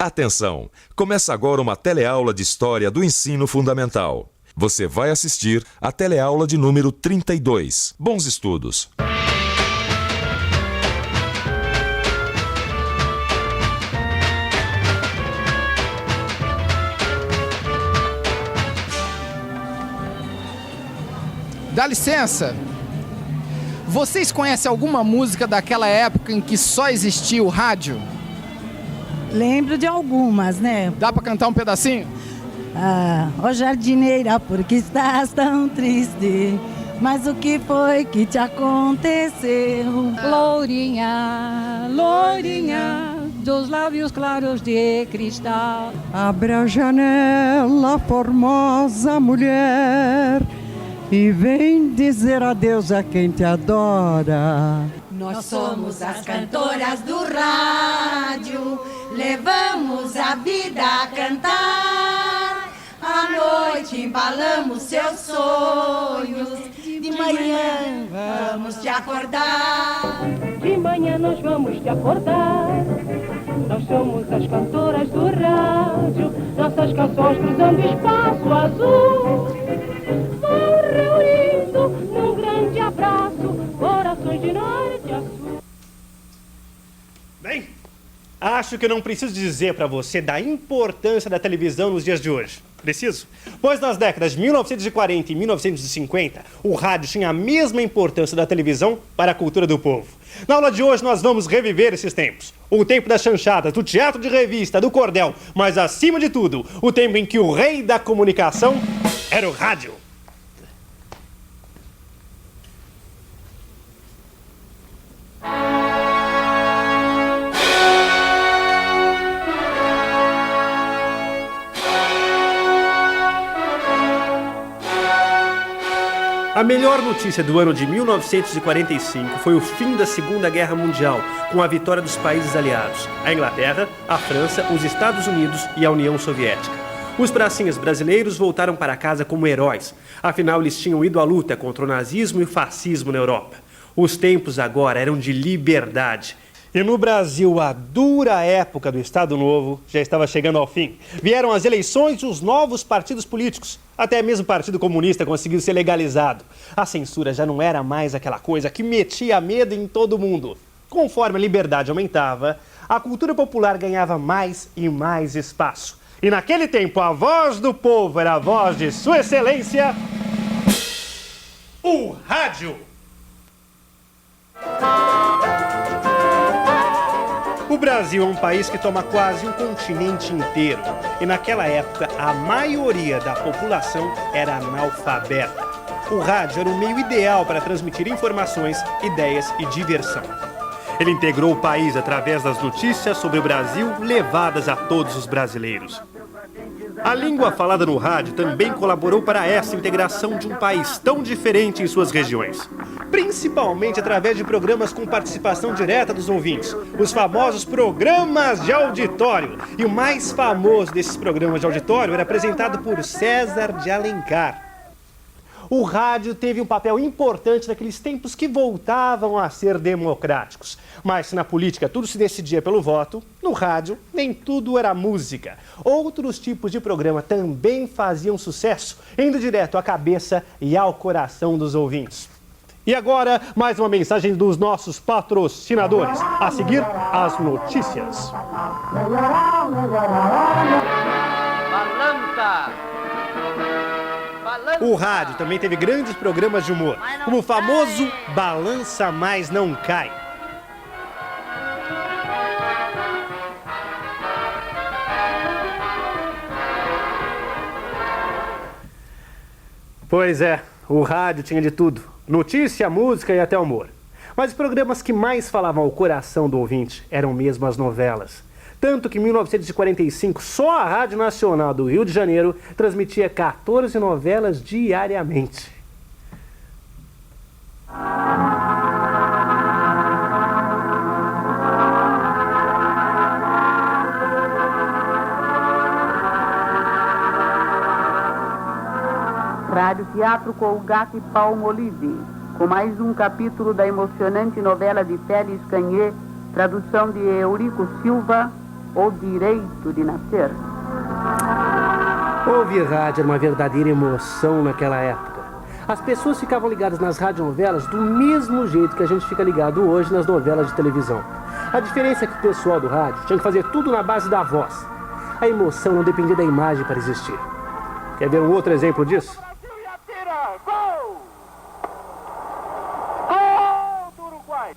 Atenção! Começa agora uma teleaula de História do Ensino Fundamental. Você vai assistir a teleaula de número 32. Bons estudos! Dá licença! Vocês conhecem alguma música daquela época em que só existia o rádio? Lembro de algumas, né? Dá pra cantar um pedacinho? Ó jardineira, por que estás tão triste? Mas o que foi que te aconteceu? Lourinha, lourinha, dos lábios claros de cristal. Abre a janela, formosa mulher, e vem dizer adeus a quem te adora. Nós somos as cantoras do rádio, levamos a vida a cantar. À noite embalamos seus sonhos, de manhã vamos te acordar. De manhã nós vamos te acordar. Nós somos as cantoras do rádio, nossas canções cruzando espaço azul, vão reunindo num grande abraço, corações de norte a sul. Bem, acho que eu não preciso dizer para você da importância da televisão nos dias de hoje. Preciso? Pois nas décadas de 1940 e 1950, o rádio tinha a mesma importância da televisão para a cultura do povo. Na aula de hoje nós vamos reviver esses tempos. O tempo das chanchadas, do teatro de revista, do cordel, mas acima de tudo, o tempo em que o rei da comunicação era o rádio. A melhor notícia do ano de 1945 foi o fim da Segunda Guerra Mundial, com a vitória dos países aliados, a Inglaterra, a França, os Estados Unidos e a União Soviética. Os pracinhas brasileiros voltaram para casa como heróis, afinal eles tinham ido à luta contra o nazismo e o fascismo na Europa. Os tempos agora eram de liberdade. E no Brasil, a dura época do Estado Novo já estava chegando ao fim. Vieram as eleições e os novos partidos políticos. Até mesmo o Partido Comunista conseguiu ser legalizado. A censura já não era mais aquela coisa que metia medo em todo mundo. Conforme a liberdade aumentava, a cultura popular ganhava mais e mais espaço. E naquele tempo, a voz do povo era a voz de Sua Excelência, o rádio. O Brasil é um país que toma quase um continente inteiro. E naquela época, a maioria da população era analfabeta. O rádio era o meio ideal para transmitir informações, ideias e diversão. Ele integrou o país através das notícias sobre o Brasil levadas a todos os brasileiros. A língua falada no rádio também colaborou para essa integração de um país tão diferente em suas regiões. Principalmente através de programas com participação direta dos ouvintes, os famosos programas de auditório. E o mais famoso desses programas de auditório era apresentado por César de Alencar. O rádio teve um papel importante naqueles tempos que voltavam a ser democráticos. Mas se na política tudo se decidia pelo voto, no rádio nem tudo era música. Outros tipos de programa também faziam sucesso, indo direto à cabeça e ao coração dos ouvintes. E agora, mais uma mensagem dos nossos patrocinadores. A seguir, as notícias. Balança! O rádio também teve grandes programas de humor, como o famoso Balança Mas Não Cai. Pois é, o rádio tinha de tudo. Notícia, música e até humor. Mas os programas que mais falavam ao coração do ouvinte eram mesmo as novelas. Tanto que em 1945, só a Rádio Nacional do Rio de Janeiro transmitia 14 novelas diariamente. Rádio Teatro Colgate Palmolive, com mais um capítulo da emocionante novela de Félix Canhê, tradução de Eurico Silva, o direito de nascer. Ouvir rádio era uma verdadeira emoção naquela época. As pessoas ficavam ligadas nas radionovelas do mesmo jeito que a gente fica ligado hoje nas novelas de televisão. A diferença é que o pessoal do rádio tinha que fazer tudo na base da voz. A emoção não dependia da imagem para existir. Quer ver um outro exemplo disso? Gol! Gol do Uruguai!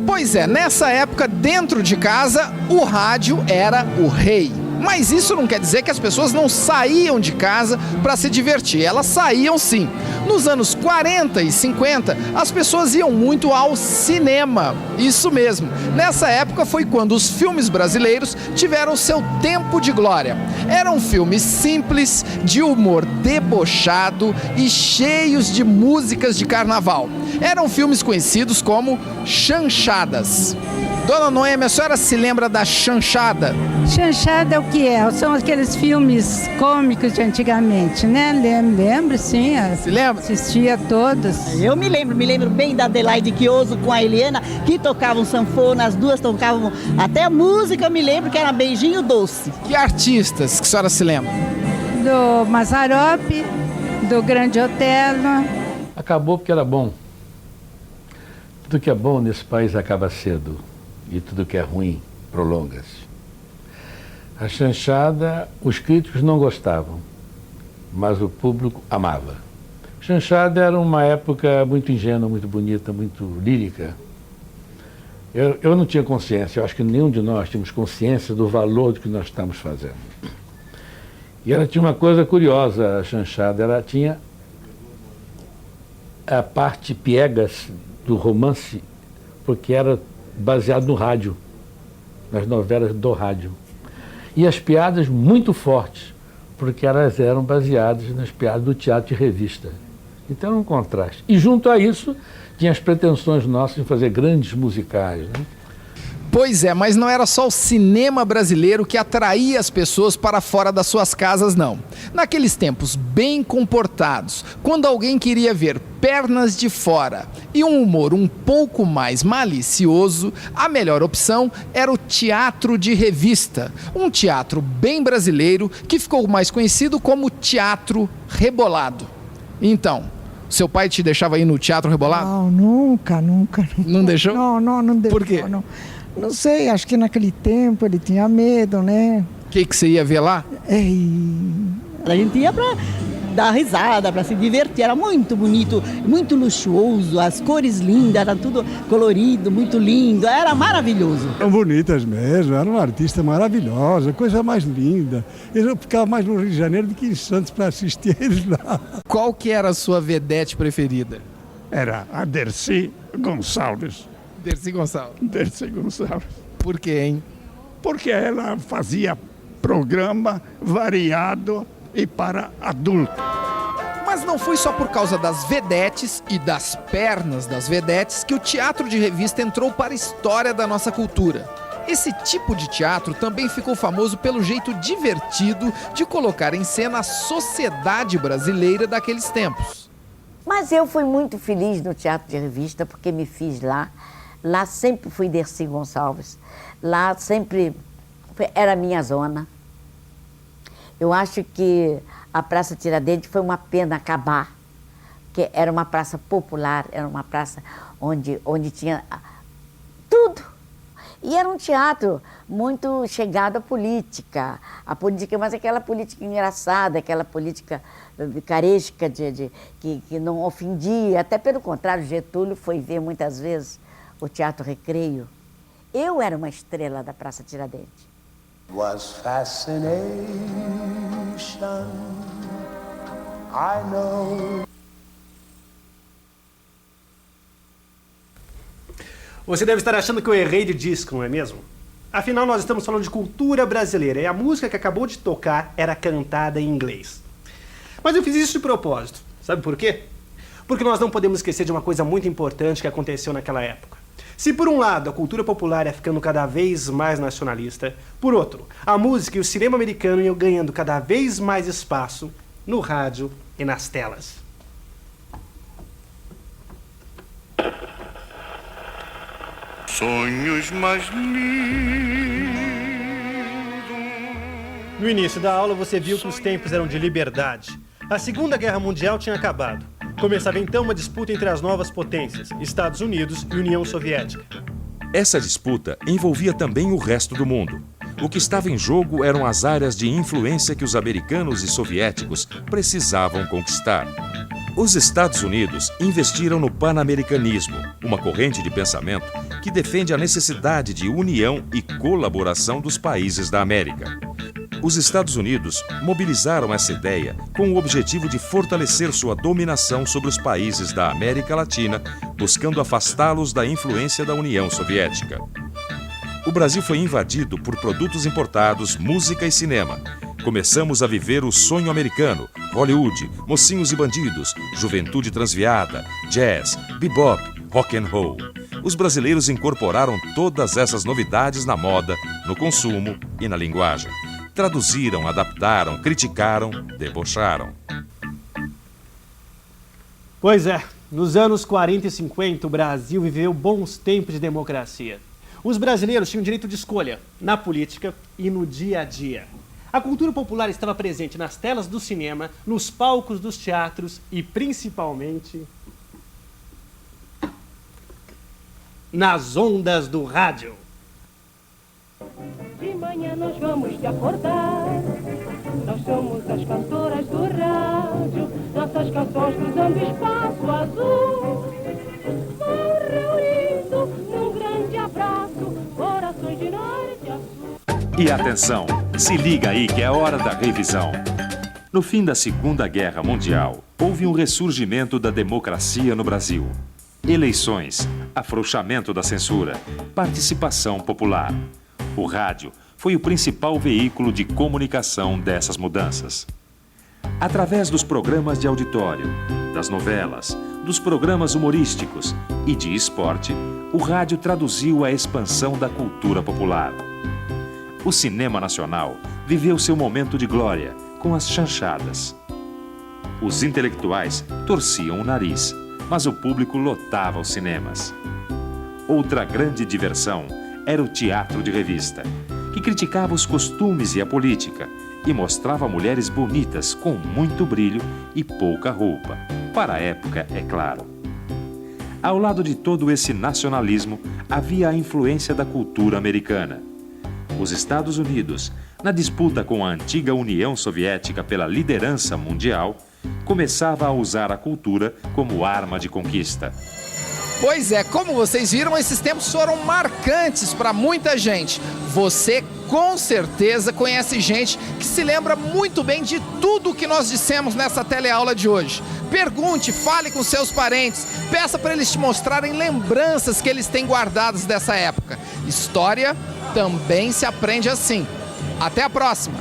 Pois é, nessa época, dentro de casa, o rádio era o rei. Mas isso não quer dizer que as pessoas não saíam de casa para se divertir. Elas saíam sim. Nos anos 40 e 50, as pessoas iam muito ao cinema. Isso mesmo. Nessa época foi quando os filmes brasileiros tiveram seu tempo de glória. Eram filmes simples, de humor debochado e cheios de músicas de carnaval. Eram filmes conhecidos como chanchadas. Dona Noêmia, a senhora se lembra da chanchada? Chanchada é o que é? São aqueles filmes cômicos de antigamente, né? Lembro, sim. Se lembra? Assistia todos. Eu me lembro bem da Adelaide Chioso com a Eliana, que tocavam sanfona, as duas tocavam até a música, eu me lembro que era Beijinho Doce. Que artistas que a senhora se lembra? Do Mazzaropi, do Grande Otelo. Acabou porque era bom. Tudo que é bom nesse país acaba cedo. E tudo que é ruim prolonga-se. A chanchada, os críticos não gostavam, mas o público amava. Chanchada era uma época muito ingênua, muito bonita, muito lírica. Eu não tinha consciência, eu acho que nenhum de nós tínhamos consciência do valor do que nós estamos fazendo. E ela tinha uma coisa curiosa, a chanchada, ela tinha a parte piegas do romance, porque era baseado no rádio, nas novelas do rádio. E as piadas muito fortes, porque elas eram baseadas nas piadas do teatro de revista. Então era um contraste. E junto a isso, tinha as pretensões nossas de fazer grandes musicais, né? Pois é, mas não era só o cinema brasileiro que atraía as pessoas para fora das suas casas, não. Naqueles tempos bem comportados, quando alguém queria ver pernas de fora e um humor um pouco mais malicioso, a melhor opção era o teatro de revista. Um teatro bem brasileiro que ficou mais conhecido como teatro rebolado. Então, seu pai te deixava ir no teatro rebolado? Não, nunca. Não deixou? Não deixou. Por quê? Não sei, acho que naquele tempo ele tinha medo, né? O que você ia ver lá? A gente ia pra dar risada, pra se divertir, era muito bonito, muito luxuoso, as cores lindas, era tudo colorido, muito lindo, era maravilhoso. Eram bonitas mesmo, era uma artista maravilhosa, coisa mais linda. Eu ficava mais no Rio de Janeiro do que em Santos para assistir eles lá. Qual que era a sua vedete preferida? Era a Dercy Gonçalves. Dercy Gonçalves. Dercy Gonçalves. Por quê, hein? Porque ela fazia programa variado e para adulto. Mas não foi só por causa das vedetes e das pernas das vedetes que o teatro de revista entrou para a história da nossa cultura. Esse tipo de teatro também ficou famoso pelo jeito divertido de colocar em cena a sociedade brasileira daqueles tempos. Mas eu fui muito feliz no teatro de revista porque me fiz lá. Lá sempre fui Dercy Gonçalves. Lá sempre era a minha zona. Eu acho que a Praça Tiradentes foi uma pena acabar, porque era uma praça popular, era uma praça onde tinha tudo. E era um teatro muito chegado à política, mas aquela política engraçada, aquela política caresca que não ofendia, até pelo contrário, Getúlio foi ver muitas vezes o Teatro Recreio. Eu era uma estrela da Praça Tiradentes. Was fascination, I know. Você deve estar achando que eu errei de disco, não é mesmo? Afinal, nós estamos falando de cultura brasileira e a música que acabou de tocar era cantada em inglês. Mas eu fiz isso de propósito. Sabe por quê? Porque nós não podemos esquecer de uma coisa muito importante que aconteceu naquela época. Se por um lado a cultura popular ia ficando cada vez mais nacionalista, por outro, a música e o cinema americano iam ganhando cada vez mais espaço no rádio e nas telas. sonhos mais lindos. No início da aula, você viu que os tempos eram de liberdade. A Segunda Guerra Mundial tinha acabado. Começava então uma disputa entre as novas potências, Estados Unidos e União Soviética. Essa disputa envolvia também o resto do mundo. O que estava em jogo eram as áreas de influência que os americanos e soviéticos precisavam conquistar. Os Estados Unidos investiram no panamericanismo, uma corrente de pensamento que defende a necessidade de união e colaboração dos países da América. Os Estados Unidos mobilizaram essa ideia com o objetivo de fortalecer sua dominação sobre os países da América Latina, buscando afastá-los da influência da União Soviética. O Brasil foi invadido por produtos importados, música e cinema. Começamos a viver o sonho americano, Hollywood, mocinhos e bandidos, juventude transviada, jazz, bebop, rock and roll. Os brasileiros incorporaram todas essas novidades na moda, no consumo e na linguagem. Traduziram, adaptaram, criticaram, debocharam. Pois é, nos anos 40 e 50, o Brasil viveu bons tempos de democracia. Os brasileiros tinham direito de escolha na política e no dia a dia. A cultura popular estava presente nas telas do cinema, nos palcos dos teatros e, principalmente, nas ondas do rádio. De manhã nós vamos te acordar. Nós somos as cantoras do rádio. Nossas canções cruzando o espaço azul. Vão reunindo num grande abraço corações de norte a sul. E atenção, se liga aí que é hora da revisão. No fim da Segunda Guerra Mundial, houve um ressurgimento da democracia no Brasil. Eleições, afrouxamento da censura, participação popular. O rádio foi o principal veículo de comunicação dessas mudanças. Através dos programas de auditório, das novelas, dos programas humorísticos e de esporte, o rádio traduziu a expansão da cultura popular. O cinema nacional viveu seu momento de glória com as chanchadas. Os intelectuais torciam o nariz, mas o público lotava os cinemas. Outra grande diversão era o teatro de revista, que criticava os costumes e a política e mostrava mulheres bonitas com muito brilho e pouca roupa. Para a época, é claro. Ao lado de todo esse nacionalismo, havia a influência da cultura americana. Os Estados Unidos, na disputa com a antiga União Soviética pela liderança mundial, começava a usar a cultura como arma de conquista. Pois é, como vocês viram, esses tempos foram marcantes para muita gente. Você com certeza conhece gente que se lembra muito bem de tudo o que nós dissemos nessa teleaula de hoje. Pergunte, fale com seus parentes, peça para eles te mostrarem lembranças que eles têm guardadas dessa época. História também se aprende assim. Até a próxima!